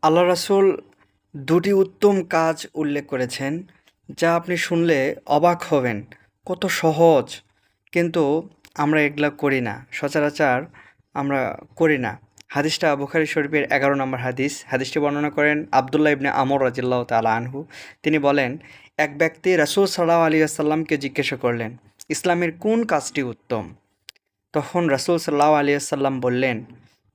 আল্লাহ রাসূল দুটি উত্তম কাজ উল্লেখ করেছেন, যা আপনি শুনলে অবাক হবেন। কত সহজ, কিন্তু আমরা এগুলা করি না। সচরাচর আমরা করি না। হাদিসটা বুখারী শরীফের ১১ নম্বর হাদিস। হাদিসটি বর্ণনা করেন আব্দুল্লাহ ইবনে আমর রাদিয়াল্লাহু তাআলা আনহু। তিনি বলেন, এক ব্যক্তি রাসূল সাল্লাল্লাহু আলাইহি ওয়াসাল্লামকে জিজ্ঞাসা করলেন, ইসলামের কোন কাজটি উত্তম? তখন রাসূল সাল্লাল্লাহু আলাইহি ওয়াসাল্লাম বললেন,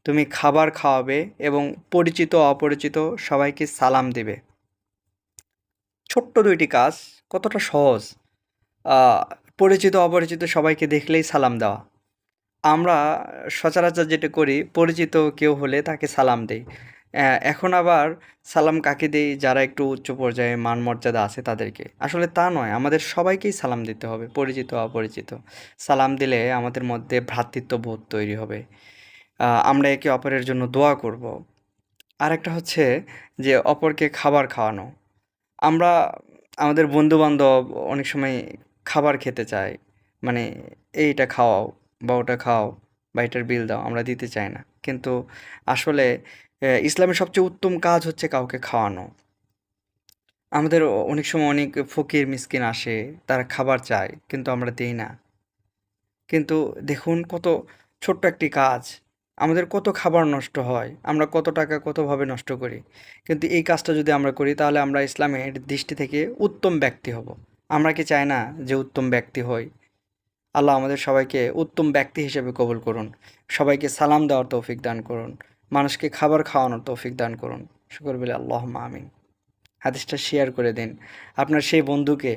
তুমি খাবার খাওয়াবে এবং পরিচিত অপরিচিত সবাইকে সালাম দিবে। ছোট্ট ২টি কাজ, কতটা সহজ! আ পরিচিত অপরিচিত সবাইকে দেখলেই সালাম দেওয়া। আমরা সচরাচর যেটা করি, পরিচিত কেউ হলে তাকে সালাম দেই। এখন আবার সালাম কাকে দেই? যারা একটু উচ্চ পর্যায়ে মান মর্যাদা আছে তাদেরকে। আসলে তা নয়, আমাদের সবাইকেই সালাম দিতে হবে, পরিচিত অপরিচিত। সালাম দিলে আমাদের মধ্যে ভ্রাতৃত্ববোধ তৈরি হবে। আমরা একে অপরের জন্য দোয়া করব। আরেকটা হচ্ছে যে অপরকে খাবার খাওয়ানো। আমরা আমাদের বন্ধু-বান্ধব অনেক সময় খাবার খেতে চায়। মানে, এইটা খাওয়াও বা ওটা খাও বা এটার বিল দাও। আমরা দিতে চাই না। কিন্তু আসলে ইসলামের সবচেয়ে উত্তম কাজ হচ্ছে কাউকে খাওয়ানো। আমাদের অনেক সময় অনেক ফকির মিসকিন আসে, তারা খাবার চায়, কিন্তু আমরা দেই না। কিন্তু দেখুন, কত ছোট্ট একটি কাজ, আমাদের কত খাবার নষ্ট হয়, আমরা কত টাকা কতভাবে নষ্ট করি। কিন্তু এই কাজটা যদি আমরা করি, তাহলে আমরা ইসলামের দৃষ্টি থেকে উত্তম ব্যক্তি হব। আমরা কি চাই না যে উত্তম ব্যক্তি হই? আল্লাহ আমাদের সবাইকে উত্তম ব্যক্তি হিসেবে কবুল করুন। সবাইকে সালাম দেওয়ার তৌফিক দান করুন। মানুষকে খাবার খাওয়ানোর তৌফিক দান করুন। শুকর বিল্লাহ, আল্লাহুম্মা আমিন। হাদিসটা শেয়ার করে দিন আপনার সেই বন্ধুকে,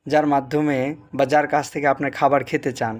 যার মাধ্যমে বা যার কাছ থেকে আপনার খাবার খেতে চান।